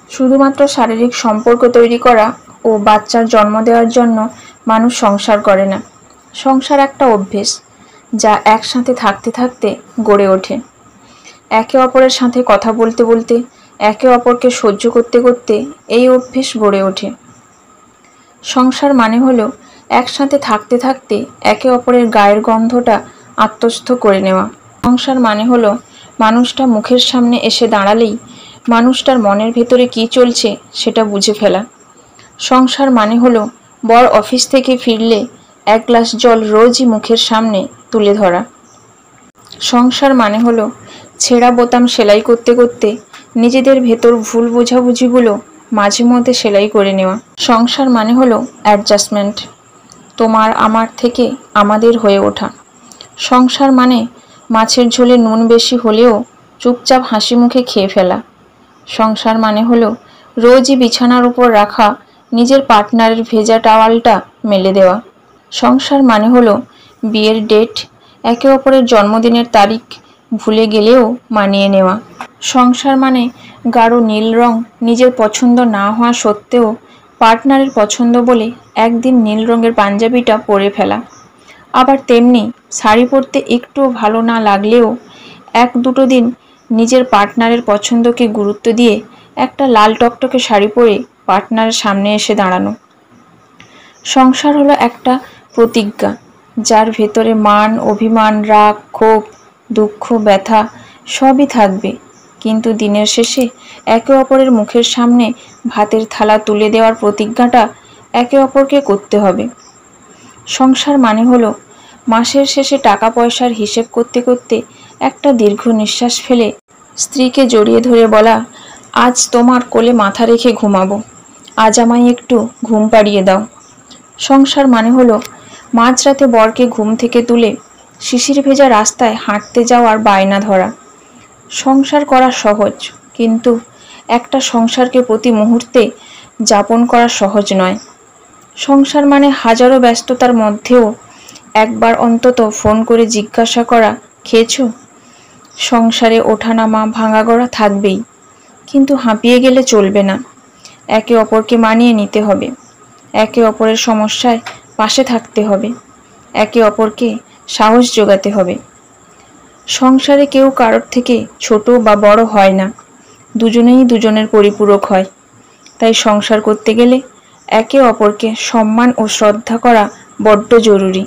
শুধুমাত্র শারীরিক সম্পর্ক তৈরি করা ও বাচ্চার জন্ম দেওয়ার জন্য মানুষ সংসার করে না। সংসার একটা অভ্যেস, যা একসাথে থাকতে থাকতে গড়ে ওঠে। একে অপরের সাথে কথা বলতে বলতে, একে অপরকে সহ্য করতে করতে এই অভ্যেস গড়ে ওঠে। সংসার মানে হলো একসাথে থাকতে থাকতে একে অপরের গায়ের গন্ধটা আত্মস্থ করে নেওয়া। সংসার মানে হলো মানুষটা মুখের সামনে এসে দাঁড়ালেই মানুষটার মনের ভেতরে কী চলছে সেটা বুঝে ফেলা। সংসার মানে হলো বর অফিস থেকে ফিরলে এক গ্লাস জল রোজই মুখের সামনে তুলে ধরা। সংসার মানে হলো ছেঁড়া বোতাম সেলাই করতে করতে নিজেদের ভেতর ভুল বোঝাবুঝিগুলো মাঝে মধ্যে সেলাই করে নেওয়া। সংসার মানে হলো অ্যাডজাস্টমেন্ট, তোমার আমার থেকে আমাদের হয়ে ওঠা। সংসার মানে মাছের ঝোলে নুন বেশি হলেও চুপচাপ হাসি মুখে খেয়ে ফেলা। সংসার মানে হলো রোজই বিছানার উপর রাখা নিজের পার্টনারের ভেজা টাওয়ালটা মেলে দেওয়া। সংসার মানে হলো বিয়ের ডেট, একে অপরের জন্মদিনের তারিখ ভুলে গেলেও মানিয়ে নেওয়া। সংসার মানে গাঢ় নীল রং নিজের পছন্দ না হওয়া সত্ত্বেও পার্টনারের পছন্দ বলে একদিন নীল রঙের পাঞ্জাবিটা পরে ফেলা। আবার তেমনি শাড়ি পরতে একটুও ভালো না লাগলেও এক দুটো দিন নিজের পার্টনারের পছন্দকে গুরুত্ব দিয়ে একটা লাল টকটকে শাড়ি পরে পার্টনারের সামনে এসে দাঁড়ানো। সংসার হলো একটা প্রতিজ্ঞা, যার ভেতরে মান, অভিমান, রাগ, ক্ষোভ, দুঃখ, ব্যথা সবই থাকবে, কিন্তু দিনের শেষে একে অপরের মুখের সামনে ভাতের থালা তুলে দেওয়ার প্রতিজ্ঞাটা একে অপরকে করতে হবে। সংসার মানে হলো মাসের শেষে টাকা পয়সার হিসেব করতে করতে একটা দীর্ঘ নিঃশ্বাস ফেলে স্ত্রীকে জড়িয়ে ধরে বলা, আজ তোমার কোলে মাথা রেখে ঘুমাবো, আজ আমায় একটু ঘুম পাড়িয়ে দাও। সংসার মানে হলো মাঝরাতে বরকে ঘুম থেকে তুলে শিশির ভেজা রাস্তায় হাঁটতে যাওয়ার বায়না ধরা। সংসার করা সহজ, কিন্তু একটা সংসারকে প্রতি মুহূর্তে যাপন করা সহজ নয়। সংসার মানে হাজারো ব্যস্ততার মধ্যেও একবার অন্তত ফোন করে জিজ্ঞাসা করা, খেয়েছো? সংসারে ওঠানামা ভাঙাগড়া থাকবেই, কিন্তু হাঁপিয়ে গেলে চলবে না। একে অপরকে মানিয়ে নিতে হবে, একে অপরের সমস্যায় পাশে থাকতে হবে, একে অপরকে সাহস যোগাতে হবে। সংসারে কেউ কারোর থেকে ছোট বা বড় হয় না, দুজনেই দুজনের পরিপূরক হয়। তাই সংসার করতে গেলে একে অপরকে সম্মান ও শ্রদ্ধা করা বড্ড জরুরি।